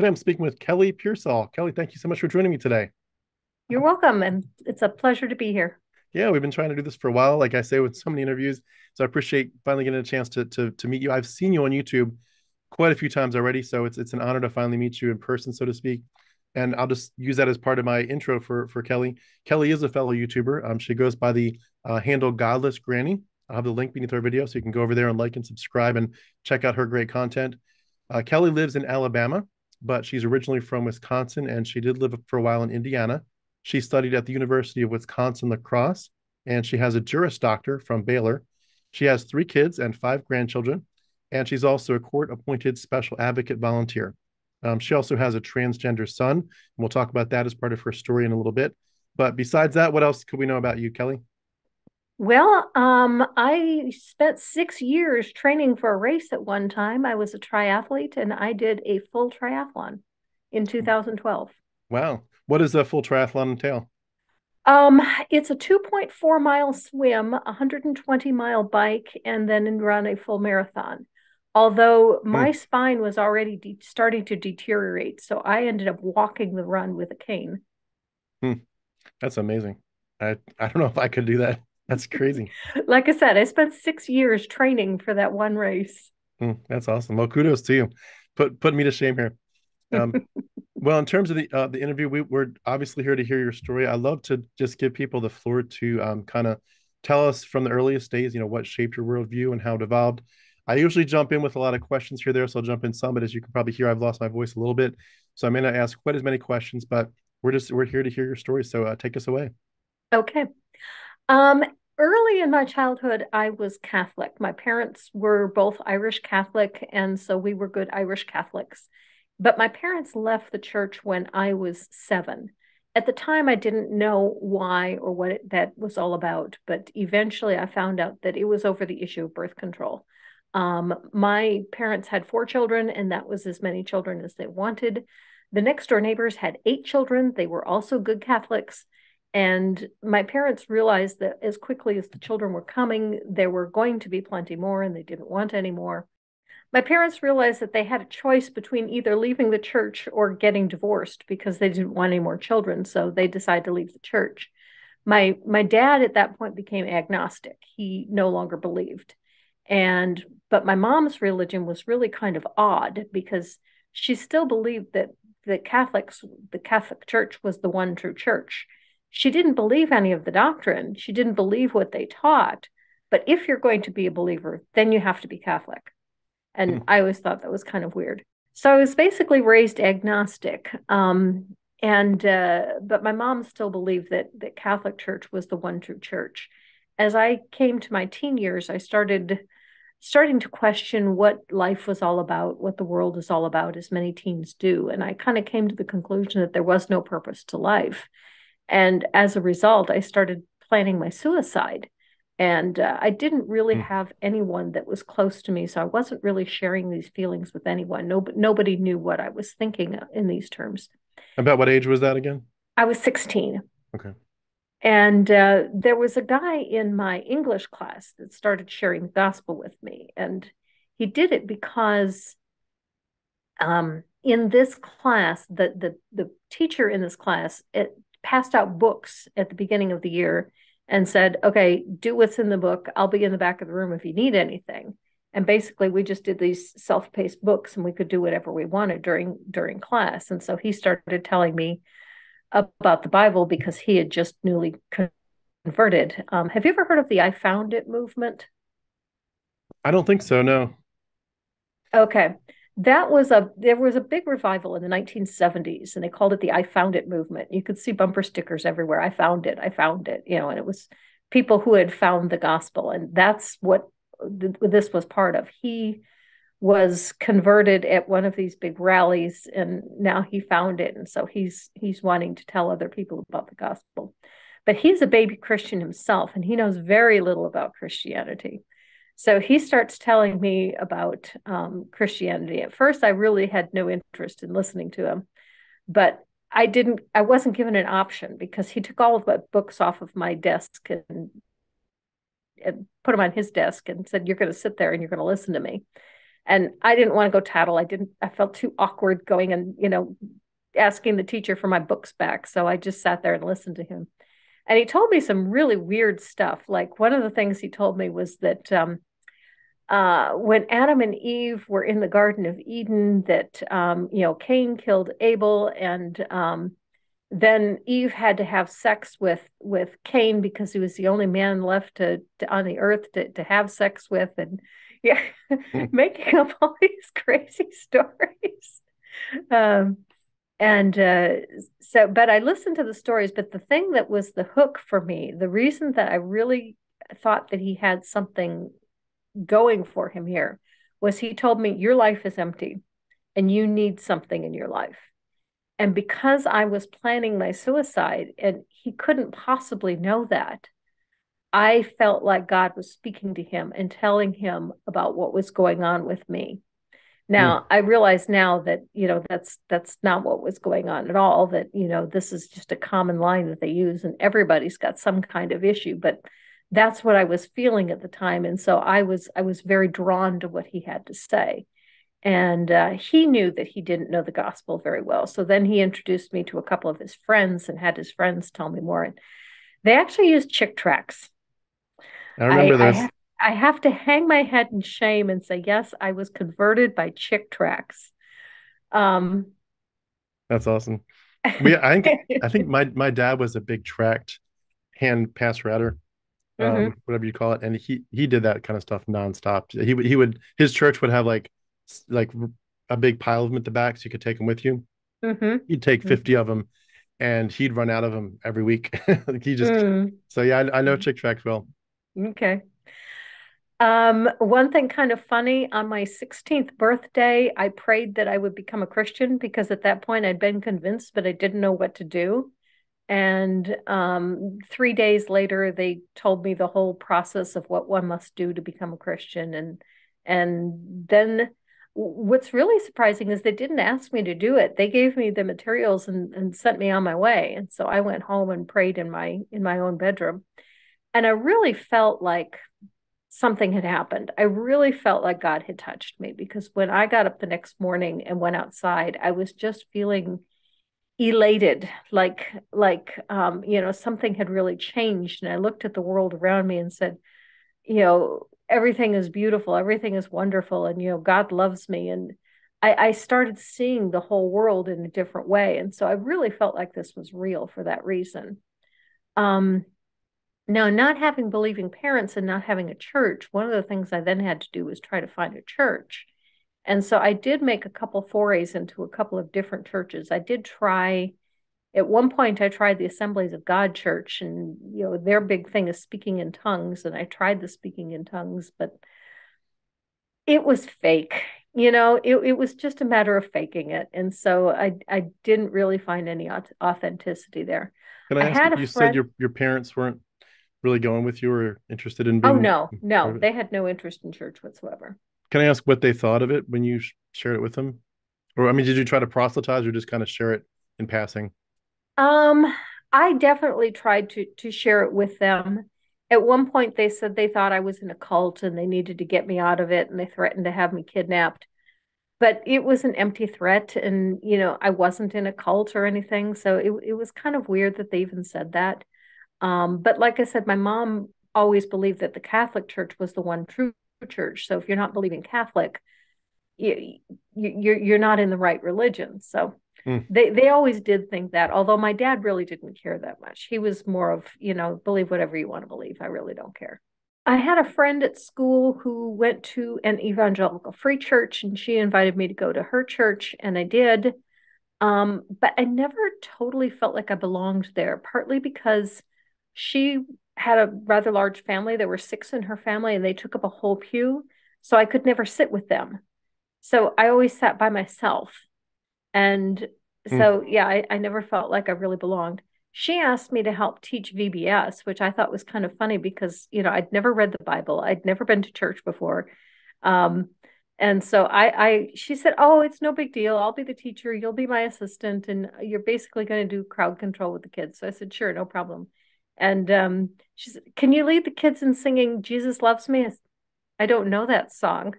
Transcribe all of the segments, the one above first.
Today I'm speaking with Kelly Pearsall. Kelly, thank you so much for joining me today. You're welcome, and it's a pleasure to be here. Yeah, we've been trying to do this for a while, like I say, with so many interviews. So I appreciate finally getting a chance to meet you. I've seen you on YouTube quite a few times already, so it's an honor to finally meet you in person, so to speak. And I'll just use that as part of my intro for Kelly. Kelly is a fellow YouTuber. She goes by the handle Godless Granny. I'll have the link beneath our video, so you can go over there and like and subscribe and check out her great content. Kelly lives in Alabama, but she's originally from Wisconsin, and she did live for a while in Indiana. She studied at the University of Wisconsin-La Crosse, and she has a Juris Doctor from Baylor. She has three kids and five grandchildren, and she's also a court-appointed special advocate volunteer. She also has a transgender son, and we'll talk about that as part of her story in a little bit. But besides that, what else could we know about you, Kelly? I spent 6 years training for a race at one time. I was a triathlete and I did a full triathlon in 2012. Wow. What does a full triathlon entail? Um, it's a 2.4 mile swim, a 120-mile bike, and then run a full marathon. Although Hmm. my spine was already starting to deteriorate, so I ended up walking the run with a cane. Hmm. That's amazing. I don't know if I could do that. That's crazy. Like I said, I spent 6 years training for that one race. Hmm. That's awesome. Well, kudos to you. Put me to shame here. Um, well, in terms of the interview, we're obviously here to hear your story. I love to just give people the floor to kind of tell us from the earliest days, what shaped your worldview and how it evolved. I usually jump in with a lot of questions here there, so I'll jump in some, but as you can probably hear, I've lost my voice a little bit, so I may not ask quite as many questions, but we're here to hear your story. So take us away. Okay. Um, Early in my childhood, I was Catholic. My parents were both Irish Catholic, and so we were good Irish Catholics. But my parents left the church when I was 7. At the time, I didn't know why or what that was all about, but eventually I found out that it was over the issue of birth control. My parents had 4 children, and that was as many children as they wanted. The next door neighbors had 8 children. They were also good Catholics. And my parents realized that as quickly as the children were coming, there were going to be plenty more, and they didn't want any more. My parents realized that they had a choice between either leaving the church or getting divorced because they didn't want any more children. So they decided to leave the church. My dad at that point became agnostic. He no longer believed. But my mom's religion was really kind of odd because she still believed that the Catholic Church was the one true church. She didn't believe any of the doctrine. She didn't believe what they taught. But if you're going to be a believer, then you have to be Catholic. And Hmm. I always thought that was kind of weird. So I was basically raised agnostic. And But my mom still believed that Catholic Church was the one true church. As I came to my teen years, I starting to question what life was all about, what the world is all about, as many teens do. And I kind of came to the conclusion that there was no purpose to life. And as a result, I started planning my suicide. And I didn't really Hmm. have anyone that was close to me. So I wasn't really sharing these feelings with anyone. Nobody knew what I was thinking in these terms. About what age was that again? I was 16. Okay. And there was a guy in my English class that started sharing the gospel with me. And he did it because in this class, the teacher in this class it passed out books at the beginning of the year and said, "Okay, do what's in the book. I'll be in the back of the room if you need anything." And basically, we just did these self-paced books, and we could do whatever we wanted during class. And so he started telling me about the Bible because he had just newly converted. Have you ever heard of the "I Found It" movement? I don't think so, no. Okay. There was a big revival in the 1970s and they called it the "I Found It" movement. You could see bumper stickers everywhere. I found it, and it was people who had found the gospel. And that's what this was part of. He was converted at one of these big rallies and now he found it. And so he's wanting to tell other people about the gospel. But he's a baby Christian himself and he knows very little about Christianity. So he starts telling me about Christianity. At first, I really had no interest in listening to him, but I wasn't given an option because he took all of the books off of my desk and put them on his desk and said, "You're going to sit there and you're going to listen to me." And I didn't want to go tattle. I felt too awkward going and, asking the teacher for my books back. So I just sat there and listened to him. And he told me some really weird stuff. Like one of the things he told me was that when Adam and Eve were in the Garden of Eden, that Cain killed Abel, and then Eve had to have sex with Cain because he was the only man left on the earth to have sex with, and yeah, Hmm. making up all these crazy stories. Um, and so, but I listened to the stories. But the thing that was the hook for me, the reason that I really thought that he had something going for him here, was he told me, your life is empty and you need something in your life. And because I was planning my suicide and he couldn't possibly know that, I felt like God was speaking to him and telling him about what was going on with me. Hmm. Now, I realize now that, that's not what was going on at all, that, this is just a common line that they use and everybody's got some kind of issue, but that's what I was feeling at the time. And so I was very drawn to what he had to say. And he knew that he didn't know the gospel very well. So then he introduced me to a couple of his friends and had his friends tell me more. And they actually used chick tracts. I I remember I, those. ha- I have to hang my head in shame and say, yes, I was converted by chick tracts. Um, That's awesome. I think my dad was a big tract hand pass router, hmm whatever you call it, and he did that kind of stuff nonstop. He would his church would have like a big pile of them at the back, so you could take them with you. hmm He'd take 50 of them, and he'd run out of them every week. Like he just mm so yeah, I know chick tracts well. Okay. One thing kind of funny, on my 16th birthday, I prayed that I would become a Christian because at that point I'd been convinced, but I didn't know what to do. And 3 days later, they told me the whole process of what one must do to become a Christian. And then what's really surprising is they didn't ask me to do it. They gave me the materials and sent me on my way. And so I went home and prayed in my own bedroom. And I really felt like something had happened. I really felt like God had touched me because when I got up the next morning and went outside, I was just feeling elated, like something had really changed. And I looked at the world around me and said, everything is beautiful, everything is wonderful, and God loves me. And I started seeing the whole world in a different way. And so I really felt like this was real for that reason. Um, Now, not having believing parents and not having a church, one of the things I then had to do was try to find a church. And so I did make a couple forays into a couple of different churches. I did try, at one point, I tried the Assemblies of God Church, and their big thing is speaking in tongues. And I tried the speaking in tongues, but it was fake. It was just a matter of faking it. And so I didn't really find any authenticity there. Can I I ask, had a you said friend. your parents weren't really going with you or interested in Oh, being no, part no, of it? they had no interest in church whatsoever. Can I ask what they thought of it when you shared it with them? Or I mean, did you try to proselytize or just kind of share it in passing? Um, I definitely tried to share it with them. At one point, they said they thought I was in a cult and they needed to get me out of it, and they threatened to have me kidnapped. But it was an empty threat, and I wasn't in a cult or anything, so it was kind of weird that they even said that. But like I said, my mom always believed that the Catholic Church was the one true church. So if you're not believing Catholic, you're not in the right religion. So Hmm. they always did think that, although my dad really didn't care that much. He was more of, believe whatever you want to believe. I really don't care. I had a friend at school who went to an evangelical free church, and she invited me to go to her church, and I did. But I never totally felt like I belonged there, partly because she had a rather large family. There were six in her family, and they took up a whole pew. So I could never sit with them. So I always sat by myself. And Hmm. so, yeah, I never felt like I really belonged. She asked me to help teach VBS, which I thought was kind of funny because, I'd never read the Bible. I'd never been to church before. Um, and so she said, "Oh, it's no big deal. I'll be the teacher. You'll be my assistant, and you're basically going to do crowd control with the kids." So I said, "Sure, no problem." And she said, "Can you lead the kids in singing 'Jesus Loves Me'?" I don't know that song,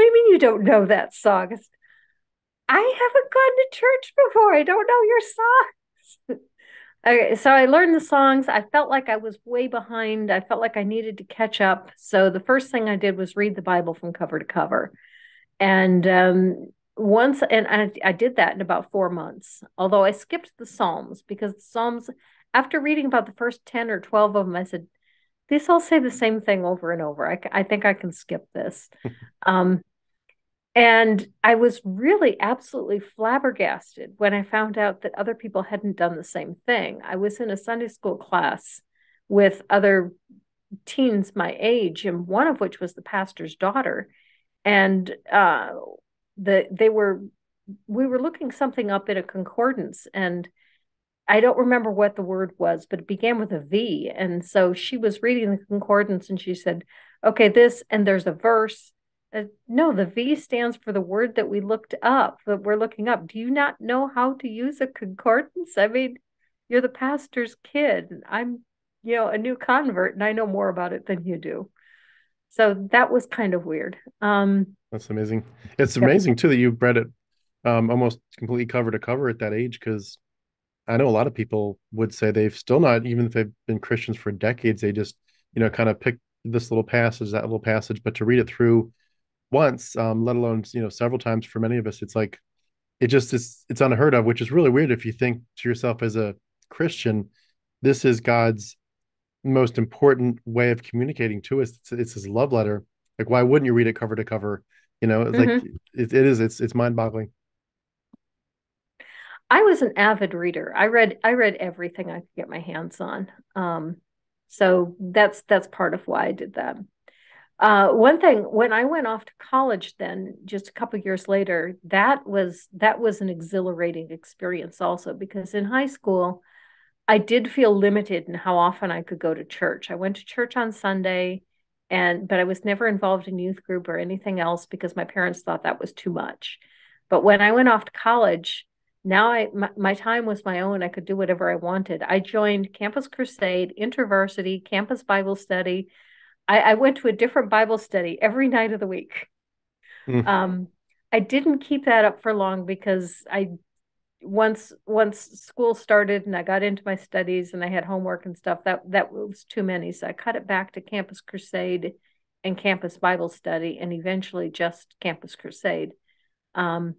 do you mean you don't know that song? I haven't gone to church before. I don't know your songs. Okay, so I learned the songs. I felt like I was way behind. I felt like I needed to catch up. So the first thing I did was read the Bible from cover to cover. And I did that in about 4 months. Although I skipped the Psalms because the Psalms, after reading about the first 10 or 12 of them, I said, these all say the same thing over and over. I think I can skip this. Um, and I was really absolutely flabbergasted when I found out that other people hadn't done the same thing. I was in a Sunday school class with other teens my age, and one of which was the pastor's daughter. And they were we were looking something up in a concordance, and I don't remember what the word was, but it began with a V. And so she was reading the concordance and she said, okay, this, and there's a verse. No, the V stands for the word that we looked up, that we're looking up. Do you not know how to use a concordance? I mean, you're the pastor's kid. And I'm, a new convert and I know more about it than you do. So that was kind of weird. That's amazing. It's Yep. amazing too that you read it almost completely cover to cover at that age, because I know a lot of people would say they've still not, even if they've been Christians for decades, they just, kind of pick this little passage, that little passage, but to read it through once, let alone, several times for many of us, it's like, it's unheard of, which is really weird if you think to yourself as a Christian, this is God's most important way of communicating to us. It's his love letter. Like, why wouldn't you read it cover to cover? It's like, Hmm. it's mind boggling. I was an avid reader. I read everything I could get my hands on. So that's part of why I did that. One thing, when I went off to college, then just a couple years later, that was an exhilarating experience also because in high school, I did feel limited in how often I could go to church. I went to church on Sunday, but I was never involved in youth group or anything else because my parents thought that was too much. But when I went off to college, now my time was my own. I could do whatever I wanted. I joined Campus Crusade, InterVarsity, Campus Bible Study. I went to a different Bible study every night of the week. Mm. Um, I didn't keep that up for long because I once school started and I got into my studies and I had homework and stuff, that was too many. So I cut it back to Campus Crusade and Campus Bible Study and eventually just Campus Crusade. Um,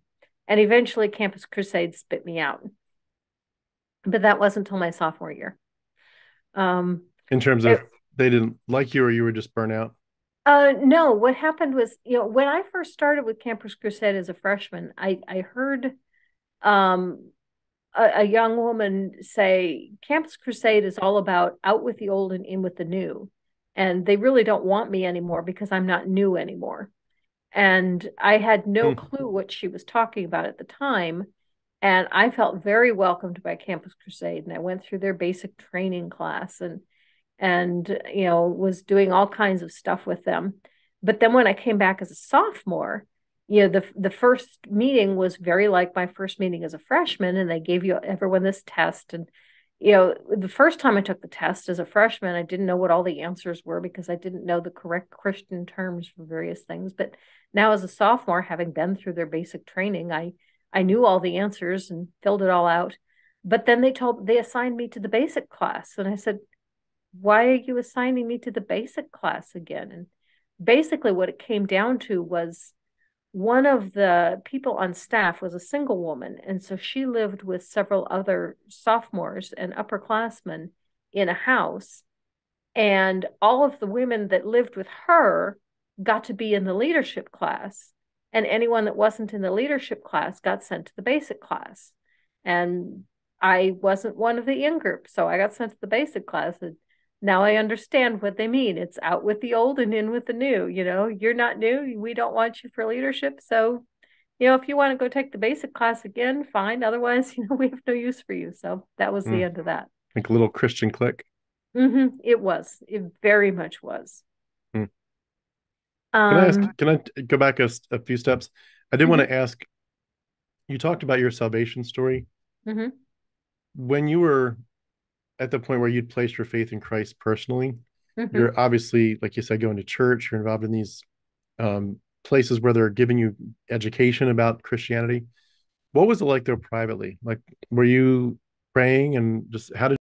and eventually Campus Crusade spit me out. But that wasn't until my sophomore year. Um, In terms of it, they didn't like you or you were just burnt out. no, what happened was, when I first started with Campus Crusade as a freshman, I heard um, a young woman say Campus Crusade is all about out with the old and in with the new. And they really don't want me anymore because I'm not new anymore. And I had no Mm. clue what she was talking about at the time. And I felt very welcomed by Campus Crusade. And I went through their basic training class and was doing all kinds of stuff with them. But then when I came back as a sophomore, the first meeting was very like my first meeting as a freshman, and they gave everyone this test. And the first time I took the test as a freshman, I didn't know what all the answers were because I didn't know the correct Christian terms for various things. But now as a sophomore, having been through their basic training, I knew all the answers and filled it all out. But then they assigned me to the basic class, and I said, why are you assigning me to the basic class again? And basically, what it came down to was one of the people on staff was a single woman. And so she lived with several other sophomores and upperclassmen in a house. And all of the women that lived with her got to be in the leadership class. And anyone that wasn't in the leadership class got sent to the basic class. And I wasn't one of the in group. So I got sent to the basic class. And now I understand what they mean. It's out with the old and in with the new. You're not new. We don't want you for leadership. So, if you want to go take the basic class again, fine. Otherwise, we have no use for you. So that was the Mm. end of that. Like a little Christian clique. It was. It very much was. Mm. Um, Can I go back a few steps? I did want mhm, to ask, you talked about your salvation story. mhm, When you were at the point where you'd placed your faith in Christ personally, mhm, you're obviously, like you said, going to church, you're involved in these, places where they're giving you education about Christianity. What was it like there privately? Like, were you praying and just how did